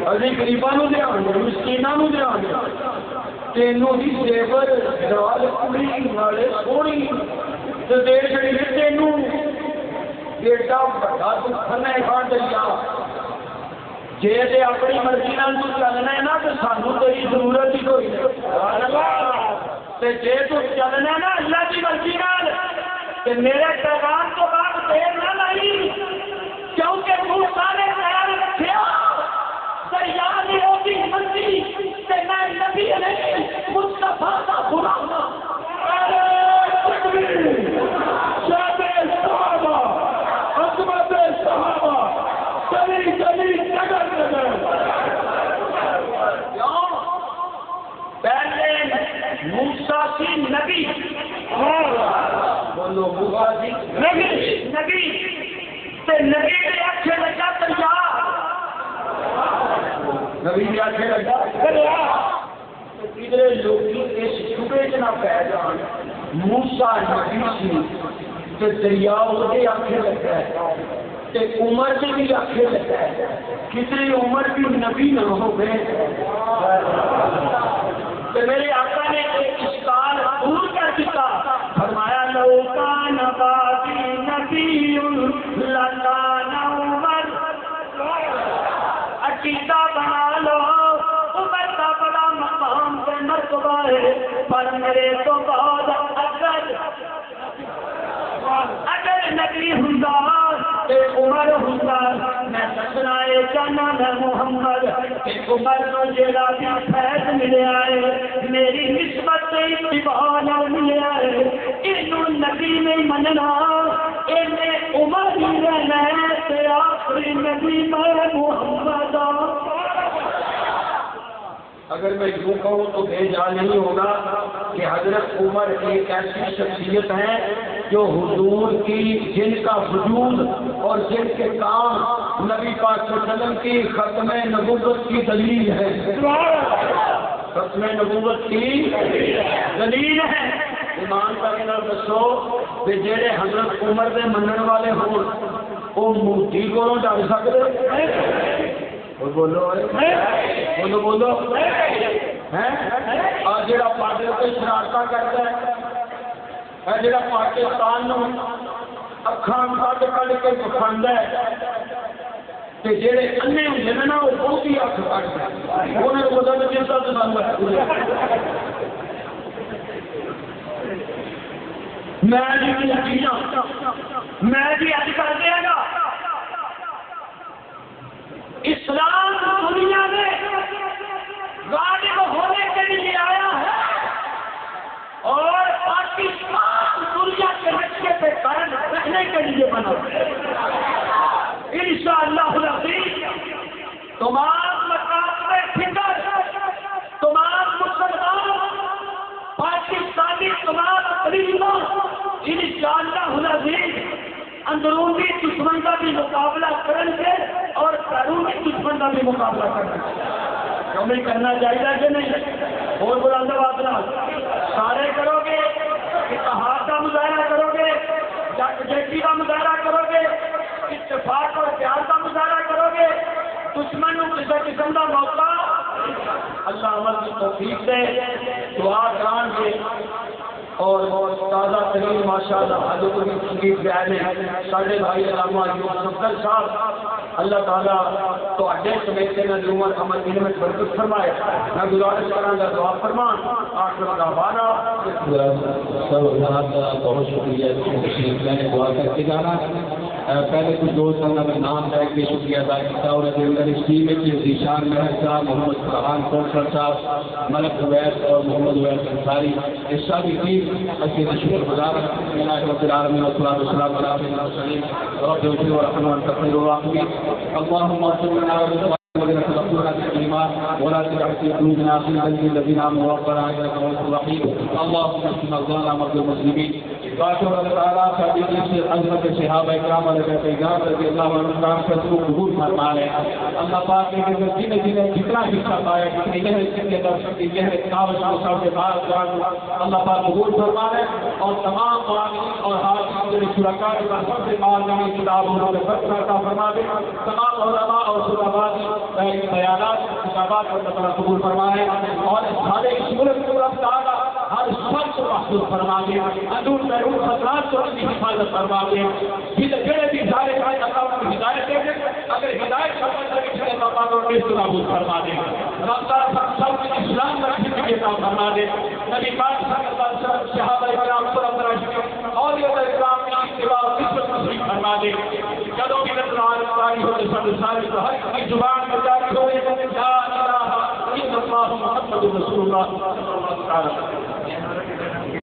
ابھی غریباں نو دیا مسکیناں نو دیا تینوں ہی زیور نال کڑی نالے سونی تے دے چھڑی تینوں ایڈا بڑا دکھنا ہے خان دریا جے تے اپنی مرضی نال تو چلنا ہے نا تے سانو تیری ضرورت ہی کوئی نہیں تے جے تو چلنا ہے نا اللہ کی مرضی نال تے میرے پیغام تو بعد دیر نہ لائی کیونکہ موسیٰ نے خیال رکھیا دریا نے ہوگی مرضی تے میں نبی علیہ مصطفیٰ کا غلام شاب صحابہ عظمت صحابہ چلی چلی جگہ جگہ پہلے موسیٰ کی نبی بولو موسیٰ کی نبی تے نبی نے اچھے لگا دریا نبی نے اچھے لگا دریا ادھر لوگ اس شبے چ نہ پہ جان موسیٰ نبی سی تے دریا وہ اچھے لگا ہے تے عمر سے بھی اچھے لگا ہے کتنی عمر بھی نبی نہ ہو گئے تے میرے آقا نے ایک اشکال دور کر دیتا فرمایا لو کان باقی نبی لکان عمر عقیدہ بنا لو عمر کا بڑا مقام پہ مرتبہ ہے پر میرے تو بعد اگر نبی ہوندا تے عمر ہوندا میں دسنا ہے جانا میں محمد تے عمر نو جیڑا بھی فیض ملیا ہے میری نسبت تے اتباع نال ملیا ہے اینو نبی نہیں مننا اینے عمر ہی رہنا ہے تے آخری نبی میں محمد اگر میں یوں کہوں تو بے جا نہیں ہوگا کہ حضرت عمر ایک ایسی شخصیت ہے جو حضور کی جن کا وجود اور جن کے کام نبی پاک صلی اللہ علیہ وسلم کی ختم نبوت کی دلیل ہے ختم نبوت کی دلیل ہے ایمان کا دسو کہ جہے حضرت عمر دے منن والے ہون وہ مورتی کو ڈر سکتے بولو بولو بولو آج جڑا پاٹل پہ شرارت کرتا ہے جڑا پاکستان اکھان کٹ کٹ کے بخاندہ ہے جہے انے ہوتے ہیں نا وہ بہت ہی اکھ کٹتا ہے انہیں پتا نہیں کس طرح سنانا ہے میں بھی اج کر دیا گا اسلام دنیا میں غالب ہونے کے لیے آیا ہے اور پاکستان دنیا کے نقشے پہ قائم رہنے کے لیے بنا ہے انشاءاللہ العزیز تمام مقاصد فکر تمام مسلمان پاکستانی تمام قریبوں انشاءاللہ العزیز اندرونی دشمن کا بھی مقابلہ کریں گے اور بیرونی دشمن کا بھی مقابلہ کریں گے ہمیں کرنا چاہیے کہ نہیں اور بلند آواز نہ سارے کرو گے اتحاد کا مظاہرہ کرو گے یکجہتی کا مظاہرہ کرو گے اتفاق اور پیار کا مظاہرہ کرو گے دشمن کو کسی قسم کا موقع اللہ عمل کی توفیق دے دعا کران گے اور تازہ ترین ماشاءاللہ حضرت کی تشریف بیان ہے سارے بھائی علامہ یوسف صاحب اللہ تعالیٰ تو اڈے سمیت کے نظر عمر عمل دین میں برکت فرمائے میں گزارش کروں گا دعا فرمان آخر دعوانا سب حضرات بہت شکریہ میں نے دعا کر کے جانا پہلے کچھ دوست کا میں نام لے کے شکریہ ادا کیا اور اس ٹیم میں ذیشان مہر صاحب محمد فرحان کوثر صاحب ملک عویس اور محمد عویس انصاری اس ساری ٹیم اچھی شکر گزار رب العالمین والصلاۃ والسلام علی سیدنا المرسلین رب اغفر وارحم وانت خیر الراحمین اللهم صل على الذين سبقونا بالإيمان ولا تجعل في قلوبنا غلا للذين آمنوا ربنا إنك رؤوف رحيم اللهم اشف مرضانا ومرضى المسلمين باقی اللہ تعالیٰ کی عظمت صحابہ کرام علیہ پیغام رضی اللہ عنہ کا قبول فرما لے. اللہ پاک کے جنہیں جنہیں جتنا حصہ پایا جتنی محنت کے درس کی محنت کاوش کو سب سے باہر اللہ پاک قبول فرما لے اور تمام معاملین اور حاضرین شرکاء کا سب سے معاملین کتاب انہوں نے کا فرما دے. تمام علماء اور طلباء کی بیانات کتابات کو اللہ تعالیٰ قبول فرمائے اور سارے سورت کو رب تعالیٰ ہر شخص کو محفوظ فرما دے. اندور بیرون خطرات کو اپنی حفاظت فرما دے. جڑے بھی سارے کائے اللہ کو ہدایت دے دے. اگر ہدایت سمجھ لگے چلے اللہ کو اس کو محفوظ فرما دے. رب تعالیٰ سب کو اسلام میں رکھنے کی عطا فرما دے. نبی پاک صلی اللہ علیہ وسلم صحابہ کرام صلی اور یہ اسلام کی اتباع اور نسبت نصیب فرما دے. جدوں بھی نظر آئی ہو سارے ہر زبان میں جاری ہو لا الہ الا اللہ محمد رسول اللہ صلی اللہ علیہ وسلم.